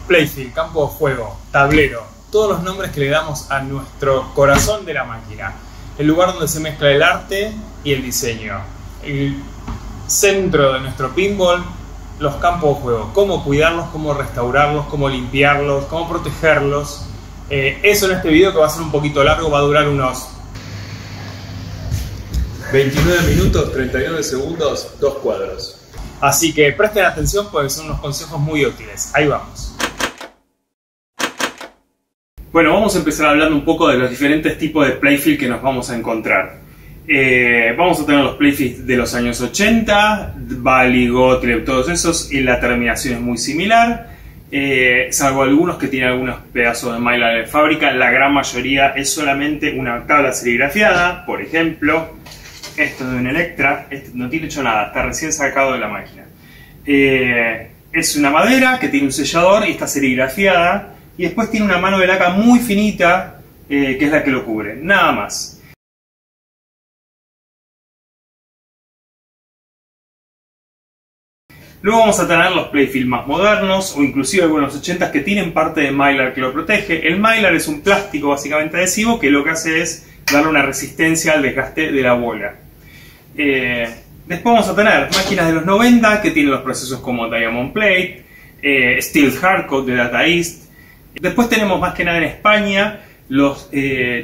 playfield, campo de juego, tablero, todos los nombres que le damos a nuestro corazón de la máquina, el lugar donde se mezcla el arte y el diseño, el centro de nuestro pinball, los campos de juego, cómo cuidarlos, cómo restaurarlos, cómo limpiarlos, cómo protegerlos. Eso en este video, que va a ser un poquito largo, va a durar unos 29 minutos, 39 segundos, 2 cuadros. Así que presten atención porque son unos consejos muy útiles. Ahí vamos. Bueno, vamos a empezar hablando un poco de los diferentes tipos de playfield que nos vamos a encontrar. Vamos a tener los playfields de los años 80, Bally, Gottlieb, todos esos, y la terminación es muy similar, salvo algunos que tienen algunos pedazos de mylar de fábrica. La gran mayoría es solamente una tabla serigrafiada. Por ejemplo, esto de un Electra, este no tiene hecho nada, está recién sacado de la máquina. Es una madera que tiene un sellador y está serigrafiada, y después tiene una mano de laca muy finita, que es la que lo cubre, nada más. Luego vamos a tener los playfield más modernos, o inclusive algunos 80s que tienen parte de mylar que lo protege. El mylar es un plástico básicamente adhesivo que lo que hace es darle una resistencia al desgaste de la bola. Después vamos a tener máquinas de los 90 que tienen los procesos como Diamond Plate, Steel Hardcoat de Data East. Después tenemos más que nada en España los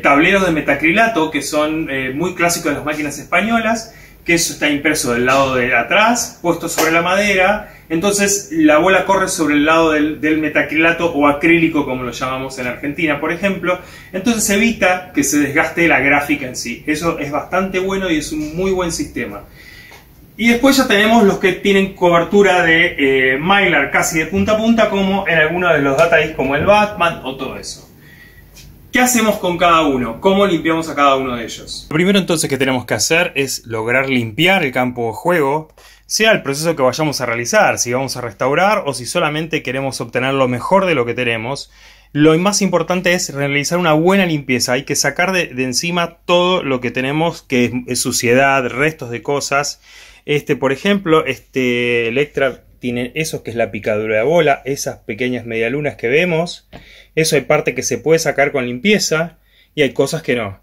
tableros de metacrilato, que son muy clásicos de las máquinas españolas, que eso está impreso del lado de atrás, puesto sobre la madera. Entonces la bola corre sobre el lado del metacrilato o acrílico, como lo llamamos en Argentina, por ejemplo. Entonces evita que se desgaste la gráfica en sí. Eso es bastante bueno y es un muy buen sistema. Y después ya tenemos los que tienen cobertura de mylar casi de punta a punta, como en algunos de los Data East, como el Batman o todo eso. ¿Qué hacemos con cada uno? ¿Cómo limpiamos a cada uno de ellos? Lo primero entonces que tenemos que hacer es lograr limpiar el campo de juego, sea el proceso que vayamos a realizar, si vamos a restaurar o si solamente queremos obtener lo mejor de lo que tenemos. Lo más importante es realizar una buena limpieza. Hay que sacar de encima todo lo que tenemos, que es suciedad, restos de cosas. Por ejemplo, este Electra tiene eso que es la picadura de bola, esas pequeñas medialunas que vemos. Eso hay parte que se puede sacar con limpieza y hay cosas que no.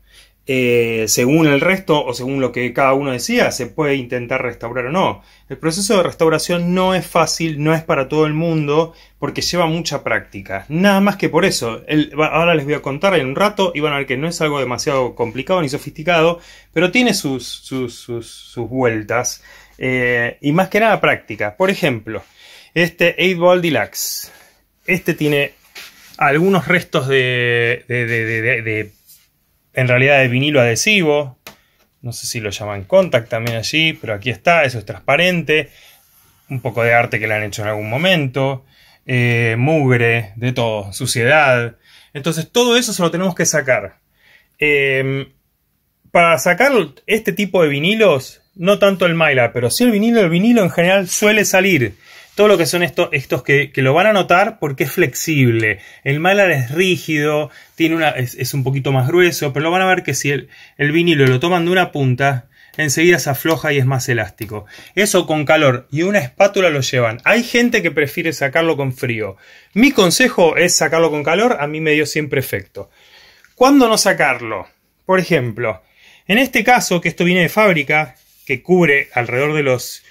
Según el resto o según lo que cada uno decida, se puede intentar restaurar o no. El proceso de restauración no es fácil, no es para todo el mundo, porque lleva mucha práctica. Nada más que por eso. Ahora les voy a contar en un rato y van a ver que no es algo demasiado complicado ni sofisticado, pero tiene sus vueltas. Y más que nada práctica. Por ejemplo, este 8-Ball Deluxe. Tiene algunos restos en realidad de vinilo adhesivo. No sé si lo llaman contact también allí, pero aquí está, eso es transparente. Un poco de arte que le han hecho en algún momento. Mugre, de todo, suciedad. Entonces todo eso se lo tenemos que sacar. Para sacar este tipo de vinilos, no tanto el mylar, pero sí el vinilo en general suele salir. Todo lo que son estos que lo van a notar porque es flexible. El mylar es rígido, es un poquito más grueso, pero lo van a ver que si el vinilo lo toman de una punta, enseguida se afloja y es más elástico. Eso con calor y una espátula lo llevan. Hay gente que prefiere sacarlo con frío. Mi consejo es sacarlo con calor, a mí me dio siempre efecto. ¿Cuándo no sacarlo? Por ejemplo, en este caso, que esto viene de fábrica, que cubre alrededor de los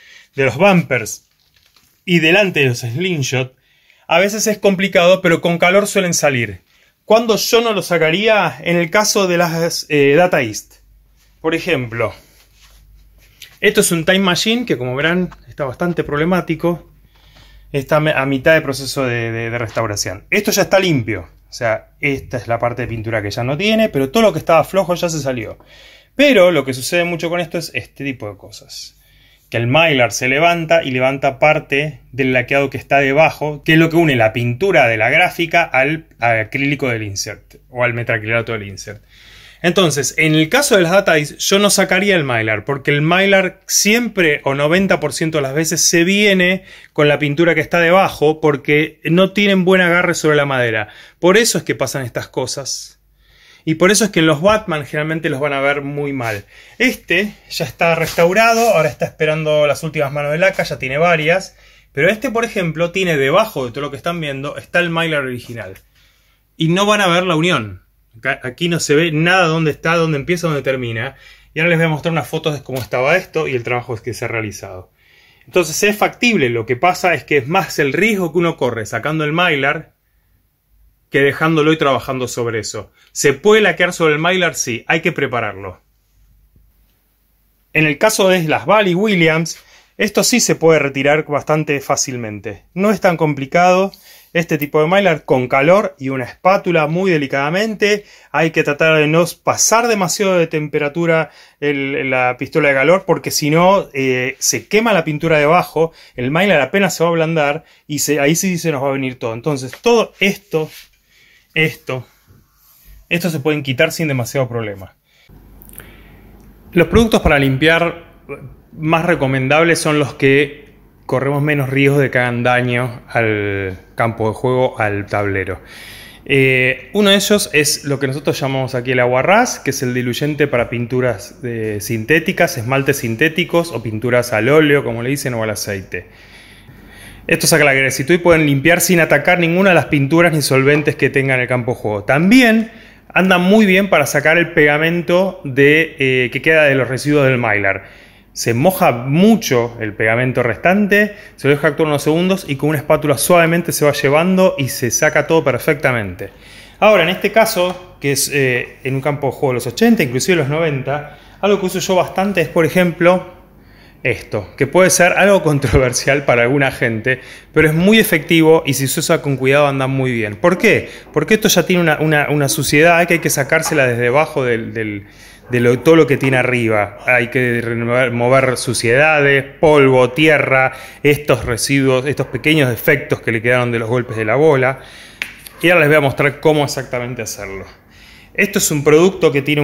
bumpers y delante de los slingshot, a veces es complicado, pero con calor suelen salir. ¿Cuándo yo no lo sacaría? En el caso de las Data East. Por ejemplo, esto es un Time Machine que, como verán, está bastante problemático. Está a mitad de proceso de restauración. Esto ya está limpio. O sea, esta es la parte de pintura que ya no tiene, pero todo lo que estaba flojo ya se salió. Pero lo que sucede mucho con esto es este tipo de cosas. Que el mylar se levanta y levanta parte del laqueado que está debajo, que es lo que une la pintura de la gráfica al acrílico del insert, o al metacrilato del insert. Entonces, en el caso de las Data East, yo no sacaría el mylar, porque el mylar siempre, o 90% de las veces, se viene con la pintura que está debajo, porque no tienen buen agarre sobre la madera. Por eso es que pasan estas cosas. Y por eso es que en los Batman generalmente los van a ver muy mal. Este ya está restaurado, ahora está esperando las últimas manos de laca, ya tiene varias. Pero este, por ejemplo, tiene debajo de todo lo que están viendo, está el mylar original. Y no van a ver la unión. Aquí no se ve nada dónde está, dónde empieza, dónde termina. Y ahora les voy a mostrar unas fotos de cómo estaba esto y el trabajo que se ha realizado. Entonces es factible, lo que pasa es que es más el riesgo que uno corre sacando el mylar que dejándolo y trabajando sobre eso. ¿Se puede laquear sobre el mylar? Sí, hay que prepararlo. En el caso de las Bally Williams, esto sí se puede retirar bastante fácilmente. No es tan complicado. Este tipo de mylar con calor y una espátula muy delicadamente. Hay que tratar de no pasar demasiado de temperatura la pistola de calor, porque si no se quema la pintura debajo, el mylar apenas se va a ablandar y ahí sí se nos va a venir todo. Entonces todo esto se pueden quitar sin demasiado problema. Los productos para limpiar más recomendables son los que corremos menos riesgo de que hagan daño al campo de juego, al tablero. Uno de ellos es lo que nosotros llamamos aquí el aguarrás, que es el diluyente para pinturas sintéticas, esmaltes sintéticos o pinturas al óleo, como le dicen, o al aceite. Esto saca la grasitud y pueden limpiar sin atacar ninguna de las pinturas ni solventes que tengan el campo de juego. También anda muy bien para sacar el pegamento que queda de los residuos del mylar. Se moja mucho el pegamento restante, se lo deja actuar unos segundos y con una espátula suavemente se va llevando y se saca todo perfectamente. Ahora, en este caso, que es en un campo de juego de los 80, inclusive los 90, algo que uso yo bastante es, por ejemplo, esto, que puede ser algo controversial para alguna gente, pero es muy efectivo y si se usa con cuidado anda muy bien. ¿Por qué? Porque esto ya tiene una suciedad que hay que sacársela desde debajo de todo lo que tiene arriba. Hay que remover suciedades, polvo, tierra, estos residuos, estos pequeños defectos que le quedaron de los golpes de la bola. Y ahora les voy a mostrar cómo exactamente hacerlo. Esto es un producto que tiene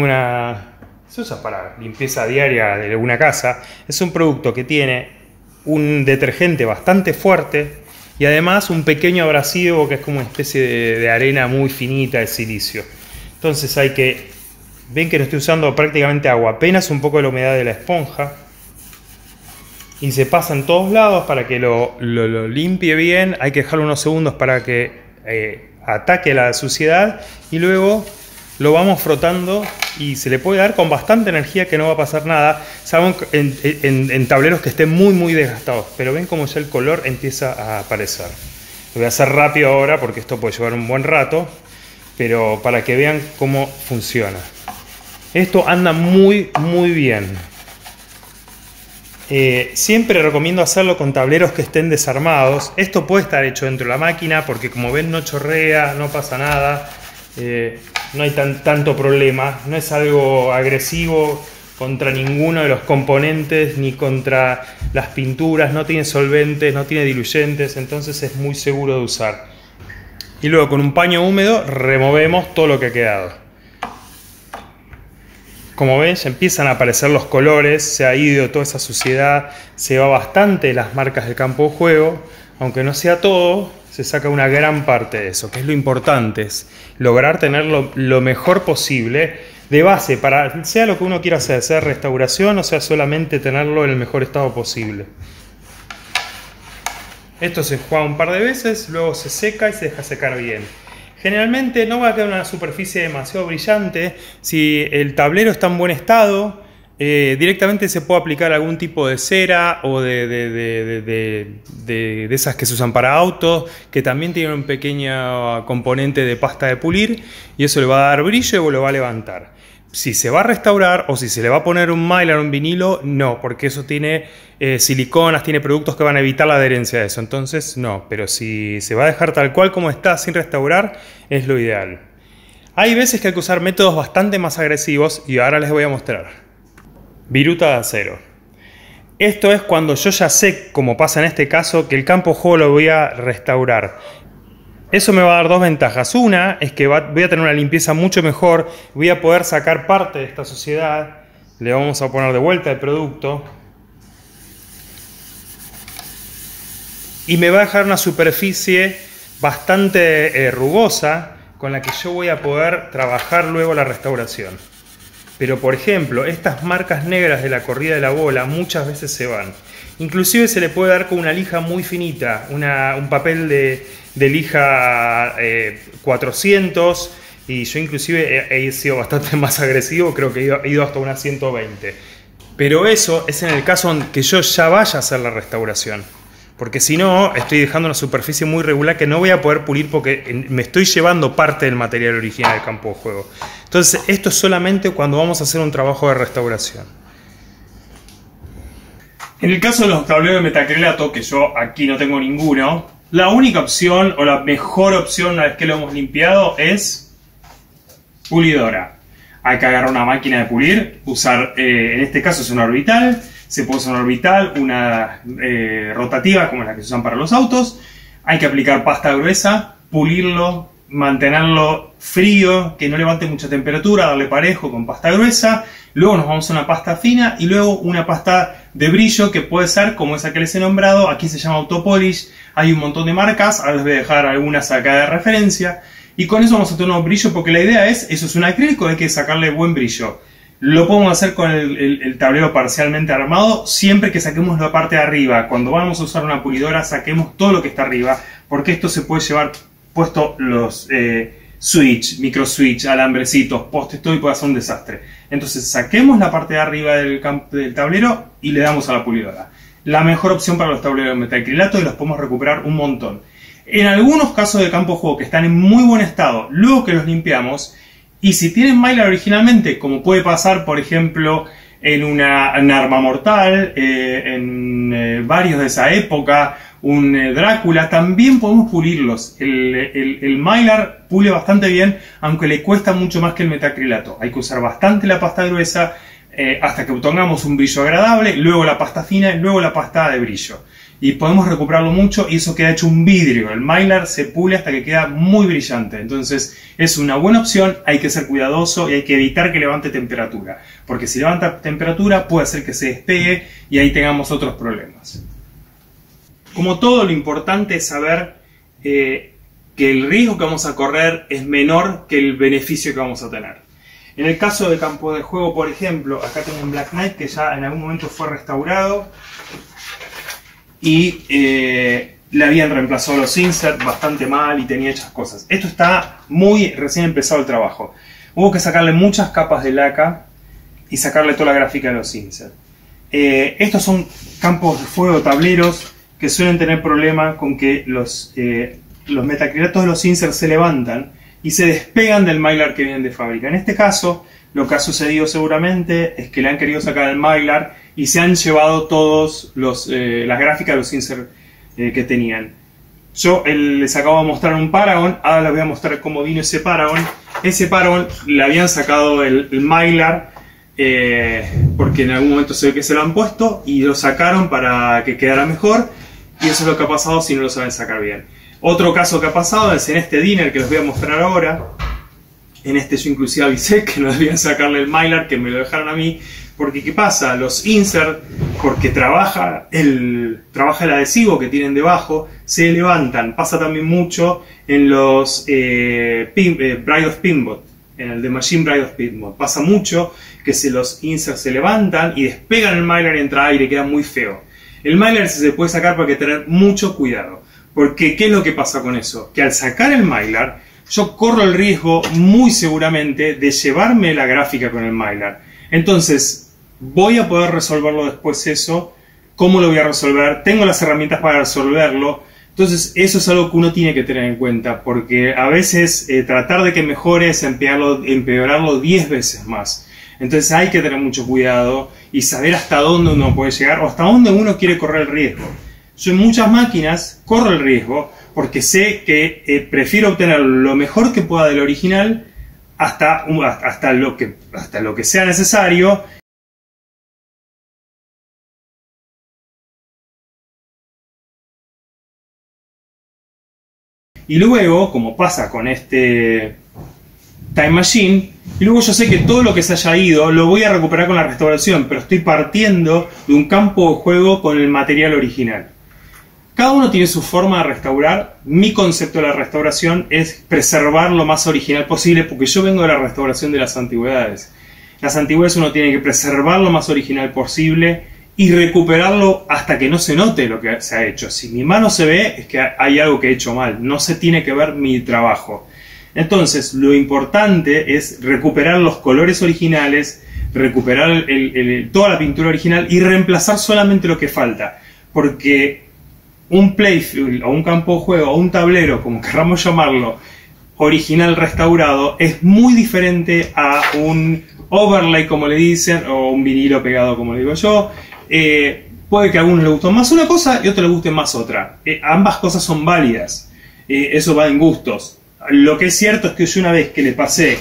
se usa para limpieza diaria de una casa. Es un producto que tiene un detergente bastante fuerte y además un pequeño abrasivo que es como una especie de arena muy finita de silicio. Entonces ven que no estoy usando prácticamente agua, apenas un poco de la humedad de la esponja. Y se pasa en todos lados para que lo limpie bien. Hay que dejarlo unos segundos para que ataque la suciedad y luego lo vamos frotando y se le puede dar con bastante energía que no va a pasar nada, salvo en tableros que estén muy desgastados. Pero ven cómo ya el color empieza a aparecer. Lo voy a hacer rápido ahora porque esto puede llevar un buen rato, pero para que vean cómo funciona. Esto anda muy bien. Siempre recomiendo hacerlo con tableros que estén desarmados. Esto puede estar hecho dentro de la máquina porque como ven no chorrea, no pasa nada. No hay tanto problema, no es algo agresivo contra ninguno de los componentes ni contra las pinturas, no tiene solventes, no tiene diluyentes, entonces es muy seguro de usar. Y luego con un paño húmedo removemos todo lo que ha quedado. Como ven, ya empiezan a aparecer los colores, se ha ido toda esa suciedad, se va bastante las marcas del campo de juego, aunque no sea todo. Se saca una gran parte de eso, que es lo importante, es lograr tenerlo lo mejor posible de base para sea lo que uno quiera hacer, sea restauración o sea solamente tenerlo en el mejor estado posible. Esto se juega un par de veces, luego se seca y se deja secar bien. Generalmente no va a quedar una superficie demasiado brillante. Si el tablero está en buen estado, directamente se puede aplicar algún tipo de cera o de esas que se usan para autos, que también tienen un pequeño componente de pasta de pulir y eso le va a dar brillo y lo va a levantar. Si se va a restaurar o si se le va a poner un mylar o un vinilo, no, porque eso tiene siliconas, tiene productos que van a evitar la adherencia de eso, entonces no, pero si se va a dejar tal cual como está sin restaurar, es lo ideal. Hay veces que hay que usar métodos bastante más agresivos y ahora les voy a mostrar. Viruta de acero. Esto es cuando yo ya sé, como pasa en este caso, que el campo de juego lo voy a restaurar. Eso me va a dar dos ventajas. Una es que voy a tener una limpieza mucho mejor, voy a poder sacar parte de esta suciedad. Le vamos a poner de vuelta el producto. Y me va a dejar una superficie bastante rugosa con la que yo voy a poder trabajar luego la restauración. Pero por ejemplo, estas marcas negras de la corrida de la bola muchas veces se van. Inclusive se le puede dar con una lija muy finita, un papel de lija 400, y yo inclusive he sido bastante más agresivo, creo que he ido hasta una 120. Pero eso es en el caso en que yo ya vaya a hacer la restauración. Porque si no, estoy dejando una superficie muy regular que no voy a poder pulir porque me estoy llevando parte del material original del campo de juego. Entonces, esto es solamente cuando vamos a hacer un trabajo de restauración. En el caso de los tableros de metacrilato, que yo aquí no tengo ninguno, la única opción o la mejor opción una vez que lo hemos limpiado es pulidora. Hay que agarrar una máquina de pulir, usar, en este caso es una orbital. Se puede usar una orbital, una rotativa como la que se usan para los autos. Hay que aplicar pasta gruesa, pulirlo, mantenerlo frío, que no levante mucha temperatura, darle parejo con pasta gruesa. Luego nos vamos a una pasta fina y luego una pasta de brillo que puede ser como esa que les he nombrado. Aquí se llama Autopolish. Hay un montón de marcas, ahora les voy a dejar algunas acá de referencia. Y con eso vamos a tener un brillo porque la idea es, eso es un acrílico, hay que sacarle buen brillo. Lo podemos hacer con el tablero parcialmente armado, siempre que saquemos la parte de arriba. Cuando vamos a usar una pulidora, saquemos todo lo que está arriba, porque esto se puede llevar puesto los switch, micro switch, alambrecitos, postes, todo y puede ser un desastre. Entonces saquemos la parte de arriba del tablero y le damos a la pulidora. La mejor opción para los tableros de metacrilato y los podemos recuperar un montón. En algunos casos de campo de juego que están en muy buen estado, luego que los limpiamos, y si tienen Mylar originalmente, como puede pasar, por ejemplo, en una arma mortal, en varios de esa época, un Drácula, también podemos pulirlos. El Mylar pule bastante bien, aunque le cuesta mucho más que el metacrilato. Hay que usar bastante la pasta gruesa hasta que obtengamos un brillo agradable, luego la pasta fina y luego la pasta de brillo. Y podemos recuperarlo mucho y eso queda hecho un vidrio. El Mylar se pule hasta que queda muy brillante. Entonces es una buena opción, hay que ser cuidadoso y hay que evitar que levante temperatura. Porque si levanta temperatura puede hacer que se despegue y ahí tengamos otros problemas. Como todo, lo importante es saber que el riesgo que vamos a correr es menor que el beneficio que vamos a tener. En el caso de campo de juego, por ejemplo, acá tengo un Black Knight que ya en algún momento fue restaurado. Y le habían reemplazado los inserts bastante mal y tenía hechas cosas. Esto está muy recién empezado el trabajo. Hubo que sacarle muchas capas de laca y sacarle toda la gráfica de los inserts. Estos son campos de fuego, tableros, que suelen tener problema con que los metacrilatos de los inserts se levantan y se despegan del Mylar que vienen de fábrica. En este caso, lo que ha sucedido seguramente es que le han querido sacar el Mylar y se han llevado todos las gráficas de los inserts que tenían. Yo les acabo de mostrar un Paragon, ahora les voy a mostrar cómo vino ese Paragon. Ese Paragon le habían sacado el Mylar porque en algún momento se ve que se lo han puesto y lo sacaron para que quedara mejor, y eso es lo que ha pasado si no lo saben sacar bien. Otro caso que ha pasado es en este Dinner que les voy a mostrar ahora. En este yo inclusive avisé que no debían sacarle el Mylar, que me lo dejaron a mí, porque ¿qué pasa? Los insert, porque trabaja el adhesivo que tienen debajo, se levantan. Pasa también mucho en los Bride of Pinbot, en el de Machine Bride of Pinbot. Pasa mucho que los inserts se levantan y despegan el Mylar y entra aire, queda muy feo. El Mylar se puede sacar, pero hay que tener mucho cuidado. Porque ¿qué es lo que pasa con eso? Que al sacar el Mylar, yo corro el riesgo muy seguramente de llevarme la gráfica con el Mylar. Entonces, voy a poder resolverlo después eso. ¿Cómo lo voy a resolver? Tengo las herramientas para resolverlo. Entonces, eso es algo que uno tiene que tener en cuenta, porque a veces tratar de que mejore es empeorarlo 10 veces más. Entonces hay que tener mucho cuidado y saber hasta dónde uno puede llegar o hasta dónde uno quiere correr el riesgo. Yo en muchas máquinas corro el riesgo porque sé que prefiero obtener lo mejor que pueda del original hasta lo que sea necesario. Y luego, como pasa con este Time Machine, y luego yo sé que todo lo que se haya ido lo voy a recuperar con la restauración, pero estoy partiendo de un campo de juego con el material original. Cada uno tiene su forma de restaurar. Mi concepto de la restauración es preservar lo más original posible, porque yo vengo de la restauración de las antigüedades. Las antigüedades uno tiene que preservar lo más original posible y recuperarlo hasta que no se note lo que se ha hecho. Si mi mano se ve, es que hay algo que he hecho mal, no se tiene que ver mi trabajo. Entonces, lo importante es recuperar los colores originales, recuperar toda la pintura original y reemplazar solamente lo que falta. Porque un playfield o un campo de juego o un tablero, como queramos llamarlo, original restaurado, es muy diferente a un overlay, como le dicen, o un vinilo pegado, como le digo yo. Puede que a algunos les guste más una cosa y a otros les guste más otra. Ambas cosas son válidas. Eso va en gustos. Lo que es cierto es que yo, una vez que le pasé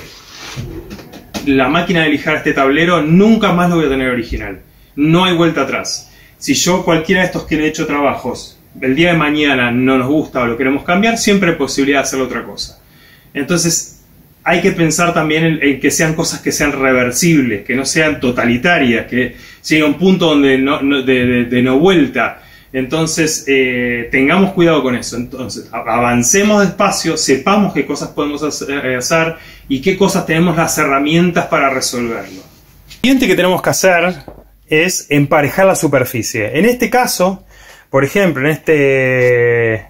la máquina de lijar a este tablero, nunca más lo voy a tener original. No hay vuelta atrás. Si yo, cualquiera de estos que le he hecho trabajos, el día de mañana no nos gusta o lo queremos cambiar, siempre hay posibilidad de hacer otra cosa. Entonces, hay que pensar también en que sean cosas que sean reversibles, que no sean totalitarias, que llegue a un punto donde de no vuelta. Entonces, tengamos cuidado con eso. Entonces, avancemos despacio, sepamos qué cosas podemos hacer y qué cosas tenemos las herramientas para resolverlo. Lo siguiente que tenemos que hacer es emparejar la superficie. En este caso, por ejemplo, en este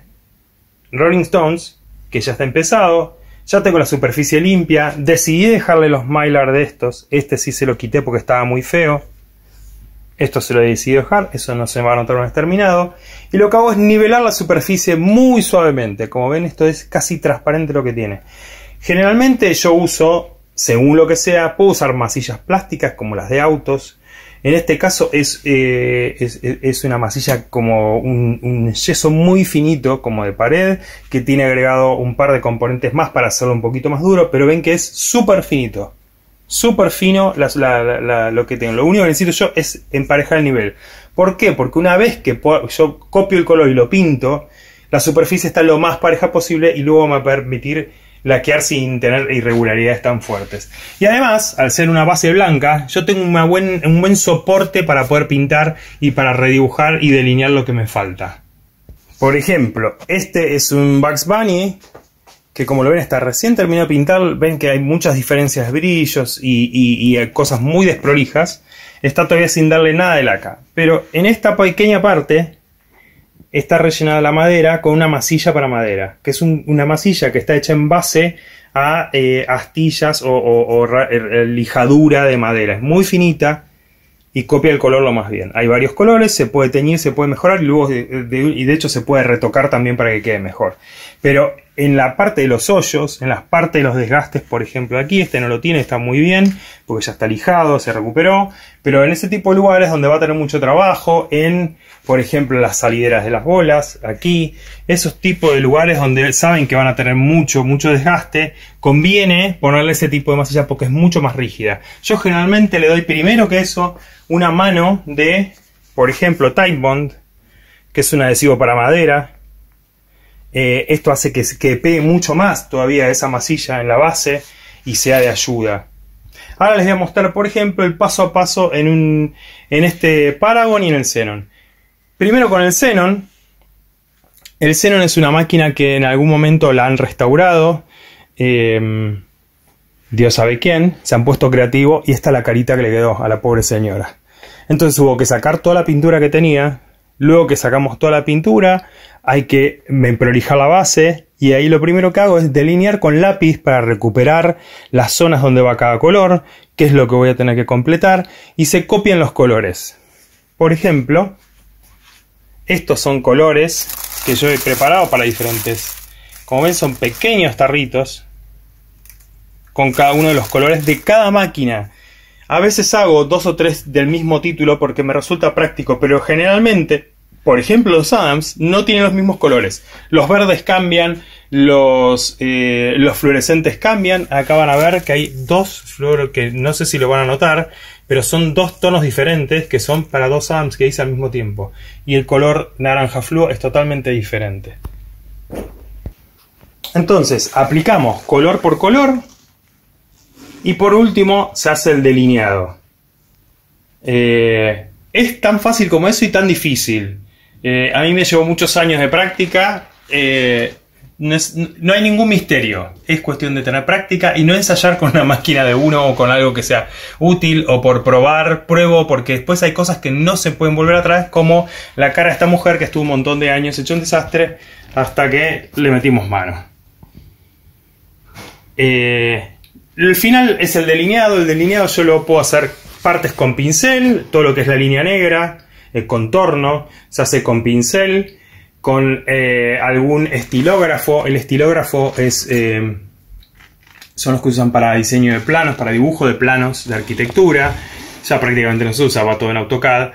Rolling Stones, que ya está empezado, ya tengo la superficie limpia, decidí dejarle los mylar de estos. Este sí se lo quité porque estaba muy feo. Esto se lo he decidido dejar, eso no se me va a notar una vez terminado. Y lo que hago es nivelar la superficie muy suavemente. Como ven, esto es casi transparente lo que tiene. Generalmente yo uso, según lo que sea, puedo usar masillas plásticas como las de autos. En este caso es una masilla como un yeso muy finito, como de pared, que tiene agregado un par de componentes más para hacerlo un poquito más duro, pero ven que es súper finito. Súper fino lo que tengo. Lo único que necesito yo es emparejar el nivel. ¿Por qué? Porque una vez que yo copio el color y lo pinto, la superficie está lo más pareja posible y luego me va a permitir laquear sin tener irregularidades tan fuertes. Y además, al ser una base blanca, yo tengo un buen soporte para poder pintar y para redibujar y delinear lo que me falta. Por ejemplo, este es un Bugs Bunny que, como lo ven, está recién terminado de pintar. Ven que hay muchas diferencias de brillos y cosas muy desprolijas. Está todavía sin darle nada de laca. Pero en esta pequeña parte está rellenada la madera con una masilla para madera, que es una masilla que está hecha en base a astillas o lijadura de madera. Es muy finita y copia el color lo más bien. Hay varios colores, se puede teñir, se puede mejorar y luego de hecho se puede retocar también para que quede mejor. Pero en la parte de los hoyos, en las partes de los desgastes, por ejemplo aquí, este no lo tiene, está muy bien, porque ya está lijado, se recuperó, pero en ese tipo de lugares donde va a tener mucho trabajo, por ejemplo, las salideras de las bolas, aquí, esos tipos de lugares donde saben que van a tener mucho desgaste, conviene ponerle ese tipo de masilla porque es mucho más rígida. Yo generalmente le doy primero que eso una mano de, por ejemplo, Titebond, que es un adhesivo para madera. Esto hace que pegue mucho más todavía esa masilla en la base y sea de ayuda. Ahora les voy a mostrar, por ejemplo, el paso a paso en este Paragon y en el Xenon. Primero con el Xenon. El Xenon es una máquina que en algún momento la han restaurado. Dios sabe quién. Se han puesto creativos y esta es la carita que le quedó a la pobre señora. Entonces hubo que sacar toda la pintura que tenía. Luego que sacamos toda la pintura, hay que prolijar la base. Y ahí lo primero que hago es delinear con lápiz para recuperar las zonas donde va cada color, que es lo que voy a tener que completar. Y se copian los colores. Por ejemplo, estos son colores que yo he preparado para diferentes. Como ven, son pequeños tarritos con cada uno de los colores de cada máquina. A veces hago 2 o 3 del mismo título porque me resulta práctico, pero generalmente, por ejemplo, los Adams no tienen los mismos colores. Los verdes cambian, los fluorescentes cambian. Acá van a ver que hay dos que no sé si lo van a notar, pero son 2 tonos diferentes que son para 2 Adams que hice al mismo tiempo. Y el color naranja fluo es totalmente diferente. Entonces, aplicamos color por color. Y por último se hace el delineado. Es tan fácil como eso y tan difícil. A mí me llevó muchos años de práctica. no hay ningún misterio. Es cuestión de tener práctica y no ensayar con una máquina de uno o con algo que sea útil o por probar, pruebo, porque después hay cosas que no se pueden volver atrás, como la cara de esta mujer que estuvo un montón de años hecho un desastre hasta que le metimos mano. El final es el delineado. El delineado yo lo puedo hacer partes con pincel, todo lo que es la línea negra, el contorno, se hace con pincel, con algún estilógrafo. El estilógrafo es, son los que usan para diseño de planos, para dibujo de planos de arquitectura. Ya prácticamente no se usa, va todo en AutoCAD.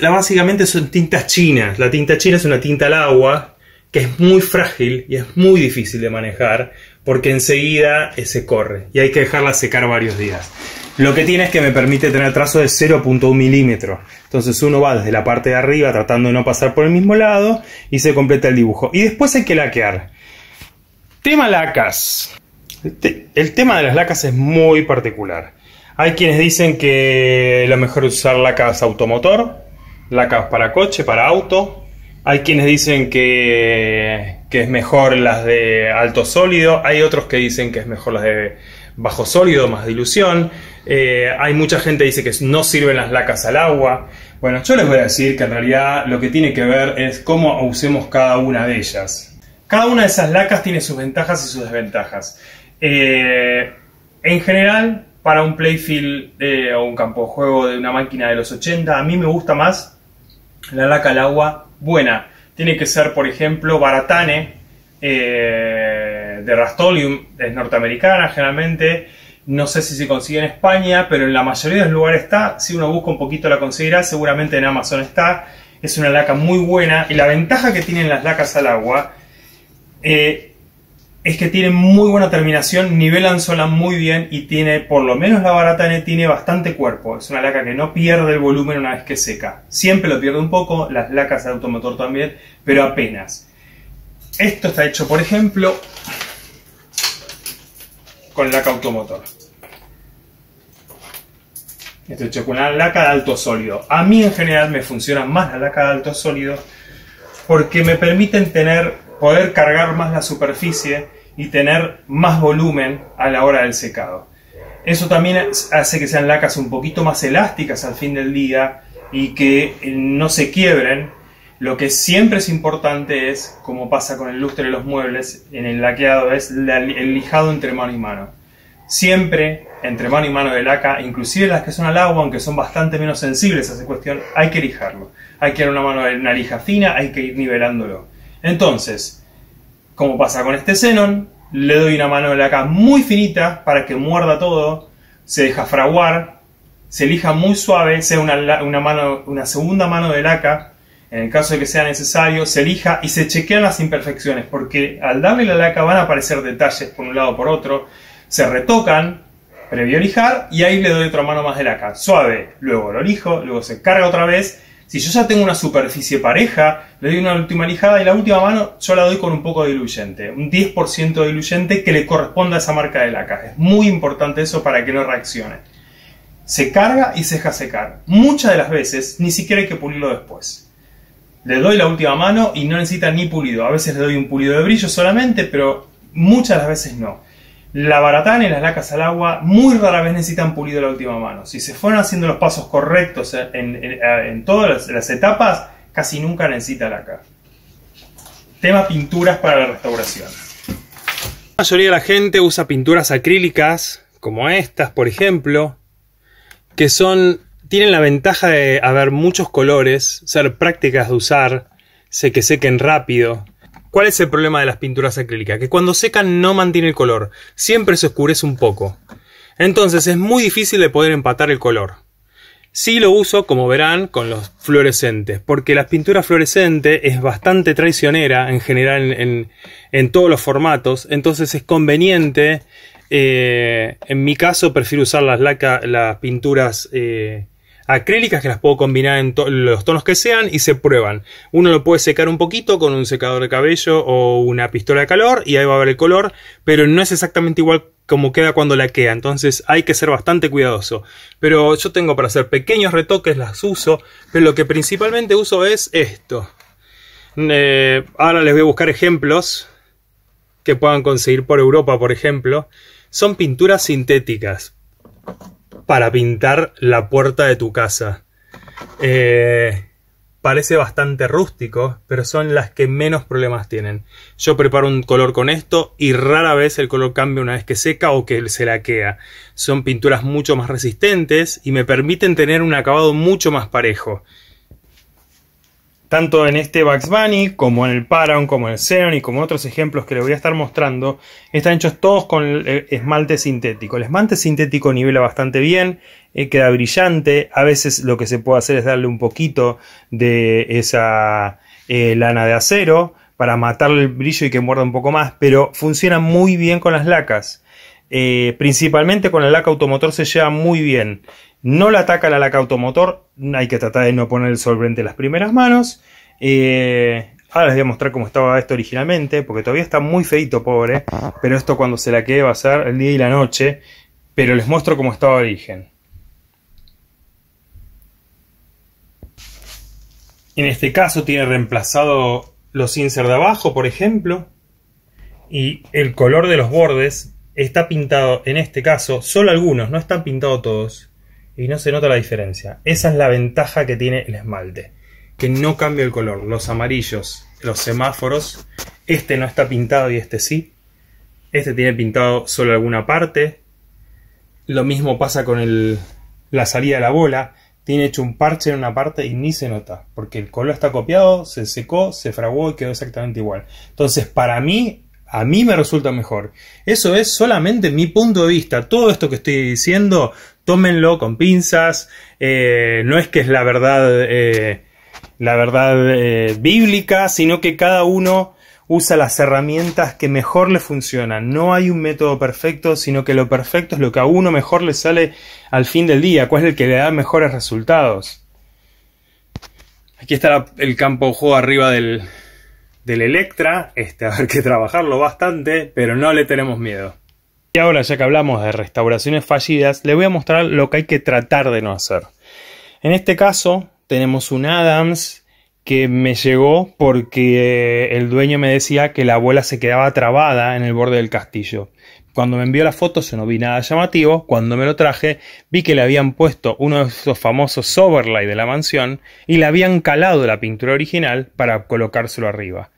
Básicamente son tintas chinas. La tinta china es una tinta al agua que es muy frágil y es muy difícil de manejar porque enseguida se corre y hay que dejarla secar varios días. Lo que tiene es que me permite tener trazo de 0.1 milímetro. Entonces uno va desde la parte de arriba tratando de no pasar por el mismo lado y se completa el dibujo. Y después hay que laquear. Tema lacas. El tema de las lacas es muy particular. Hay quienes dicen que lo mejor es usar lacas automotor, lacas para coche, para auto. Hay quienes dicen que es mejor las de alto sólido. Hay otros que dicen que es mejor las de bajo sólido, más dilución. Hay mucha gente que dice que no sirven las lacas al agua. Bueno, yo les voy a decir que en realidad lo que tiene que ver es cómo usemos cada una de ellas. Cada una de esas lacas tiene sus ventajas y sus desventajas. En general, para un playfield o un campo de juego de una máquina de los 80, a mí me gusta más la laca al agua buena. Tiene que ser, por ejemplo, Baratane de Rust-Oleum, es norteamericana generalmente. No sé si se consigue en España, pero en la mayoría de los lugares está. Si uno busca un poquito la conseguirá, seguramente en Amazon está. Es una laca muy buena y la ventaja que tienen las lacas al agua es que tienen muy buena terminación, nivelan sola muy bien y tiene, por lo menos la Baratane, tiene bastante cuerpo. Es una laca que no pierde el volumen una vez que seca. Siempre lo pierde un poco, las lacas de automotor también, pero apenas. Esto está hecho, por ejemplo, con laca automotor. Esto hecho con una laca de alto sólido. A mí en general me funciona más la laca de alto sólido porque me permiten poder cargar más la superficie y tener más volumen a la hora del secado. Eso también hace que sean lacas un poquito más elásticas al fin del día y que no se quiebren. Lo que siempre es importante es, como pasa con el lustre de los muebles, en el laqueado, es el lijado entre mano y mano. Siempre entre mano y mano de laca, inclusive las que son al agua, aunque son bastante menos sensibles a esa cuestión, hay que lijarlo. Hay que dar una lija fina, hay que ir nivelándolo. Entonces, como pasa con este Xenon, le doy una mano de laca muy finita para que muerda todo, se deja fraguar, se lija muy suave, sea una segunda mano de laca, en el caso de que sea necesario, se lija y se chequean las imperfecciones, porque al darle la laca van a aparecer detalles por un lado o por otro, se retocan, previo lijar, y ahí le doy otra mano más de laca, suave, luego lo lijo, luego se carga otra vez. Si yo ya tengo una superficie pareja, le doy una última lijada y la última mano yo la doy con un poco de diluyente, un 10% de diluyente que le corresponda a esa marca de laca. Es muy importante eso para que no reaccione. Se carga y se deja secar. Muchas de las veces ni siquiera hay que pulirlo después. Le doy la última mano y no necesita ni pulido. A veces le doy un pulido de brillo solamente, pero muchas de las veces no. La Baratane y las lacas al agua muy rara vez necesitan pulido la última mano. Si se fueron haciendo los pasos correctos en todas las etapas, casi nunca necesita laca. Tema pinturas para la restauración. La mayoría de la gente usa pinturas acrílicas, como estas, por ejemplo, que tienen la ventaja de haber muchos colores, ser prácticas de usar, que sequen rápido. ¿Cuál es el problema de las pinturas acrílicas? Que cuando secan no mantiene el color, siempre se oscurece un poco. Entonces es muy difícil de poder empatar el color. Sí lo uso, como verán, con los fluorescentes, porque la pintura fluorescente es bastante traicionera en general en todos los formatos, entonces es conveniente. En mi caso prefiero usar las pinturas acrílicas, que las puedo combinar en los tonos que sean y se prueban. Uno lo puede secar un poquito con un secador de cabello o una pistola de calor y ahí va a ver el color, pero no es exactamente igual como queda cuando laquea, entonces hay que ser bastante cuidadoso. Pero yo tengo para hacer pequeños retoques, las uso, pero lo que principalmente uso es esto. Ahora les voy a buscar ejemplos que puedan conseguir por Europa, por ejemplo, son pinturas sintéticas para pintar la puerta de tu casa. Parece bastante rústico, pero son las que menos problemas tienen. Yo preparo un color con esto y rara vez el color cambia una vez que seca o que se laquea. Son pinturas mucho más resistentes y me permiten tener un acabado mucho más parejo. Tanto en este Bugs Bunny, como en el Paragon, como en el Xenon y como otros ejemplos que les voy a estar mostrando, están hechos todos con esmalte sintético. El esmalte sintético nivela bastante bien, queda brillante. A veces lo que se puede hacer es darle un poquito de esa lana de acero para matarle el brillo y que muerda un poco más, pero funciona muy bien con las lacas. Principalmente con la laca automotor se lleva muy bien. No la ataca la laca automotor, hay que tratar de no poner el solvente en las primeras manos. Ahora les voy a mostrar cómo estaba esto originalmente, porque todavía está muy feito, pobre. Pero esto cuando se laquee va a ser el día y la noche. Pero les muestro cómo estaba de origen. En este caso tiene reemplazado los inserts de abajo, por ejemplo. Y el color de los bordes está pintado, en este caso, solo algunos, no están pintados todos. Y no se nota la diferencia. Esa es la ventaja que tiene el esmalte, que no cambia el color. Los amarillos, los semáforos, este no está pintado y este sí. Este tiene pintado solo alguna parte. Lo mismo pasa con la salida de la bola. Tiene hecho un parche en una parte y ni se nota, porque el color está copiado, se secó, se fraguó y quedó exactamente igual. Entonces, para mí, a mí me resulta mejor. Eso es solamente mi punto de vista. Todo esto que estoy diciendo, tómenlo con pinzas. No es que es la verdad bíblica, sino que cada uno usa las herramientas que mejor le funcionan. No hay un método perfecto, sino que lo perfecto es lo que a uno mejor le sale al fin del día. ¿Cuál es el que le da mejores resultados? Aquí está el campo de juego arriba del Electra. A ver que trabajarlo bastante, pero no le tenemos miedo. Y ahora, ya que hablamos de restauraciones fallidas, les voy a mostrar lo que hay que tratar de no hacer. En este caso tenemos un Adams que me llegó porque el dueño me decía que la bola se quedaba trabada en el borde del castillo. Cuando me envió la foto yo no vi nada llamativo. Cuando me lo traje vi que le habían puesto uno de esos famosos overlay de la mansión y le habían calado la pintura original para colocárselo arriba.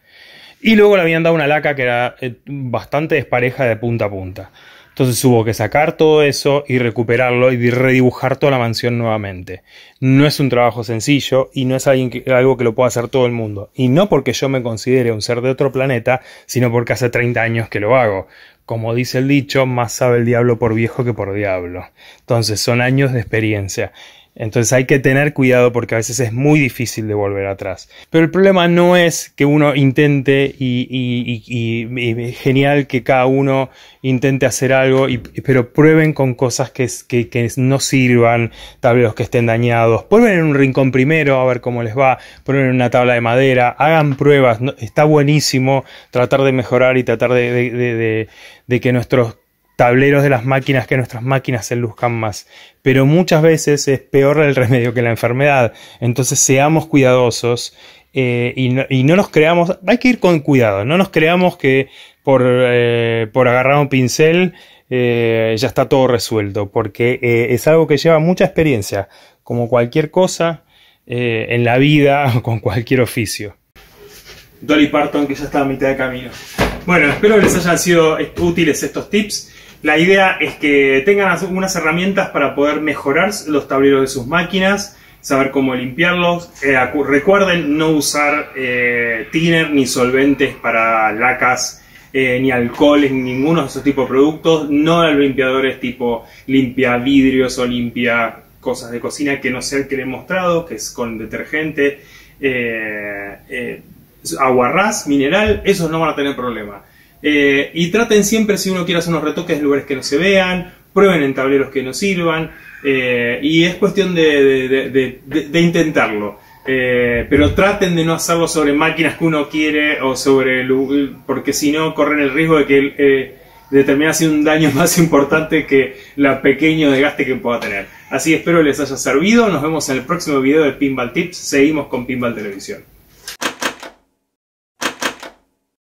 Y luego le habían dado una laca que era bastante despareja de punta a punta. Entonces hubo que sacar todo eso y recuperarlo y redibujar toda la mansión nuevamente. No es un trabajo sencillo y no es algo que lo pueda hacer todo el mundo. Y no porque yo me considere un ser de otro planeta, sino porque hace 30 años que lo hago. Como dice el dicho, más sabe el diablo por viejo que por diablo. Entonces son años de experiencia. Entonces hay que tener cuidado porque a veces es muy difícil de volver atrás. Pero el problema no es que uno intente y genial que cada uno intente hacer algo, pero prueben con cosas que no sirvan, tableros que estén dañados. Prueben en un rincón primero a ver cómo les va, prueben en una tabla de madera, hagan pruebas. Está buenísimo tratar de mejorar y tratar de que nuestros tableros de las máquinas, que nuestras máquinas se luzcan más, pero muchas veces es peor el remedio que la enfermedad. Entonces seamos cuidadosos y no nos creamos, hay que ir con cuidado, no nos creamos que por agarrar un pincel ya está todo resuelto, porque es algo que lleva mucha experiencia, como cualquier cosa en la vida o con cualquier oficio. Dolly Parton, que ya está a mitad de camino. Bueno, espero que les hayan sido útiles estos tips. La idea es que tengan unas herramientas para poder mejorar los tableros de sus máquinas, saber cómo limpiarlos. Recuerden no usar thinner ni solventes para lacas, ni alcohol, ni ninguno de esos tipos de productos. No limpiadores tipo limpia vidrios o limpia cosas de cocina que no sea el que les he mostrado, que es con detergente, aguarrás, mineral, esos no van a tener problema. Y traten siempre, si uno quiere hacer unos retoques, en lugares que no se vean, prueben en tableros que no sirvan, y es cuestión de intentarlo. Pero traten de no hacerlo sobre máquinas que uno quiere o sobre porque si no corren el riesgo de que termine haciendo un daño más importante que el pequeño desgaste que pueda tener. Así espero les haya servido. Nos vemos en el próximo video de Pinball Tips. Seguimos con Pinball Televisión.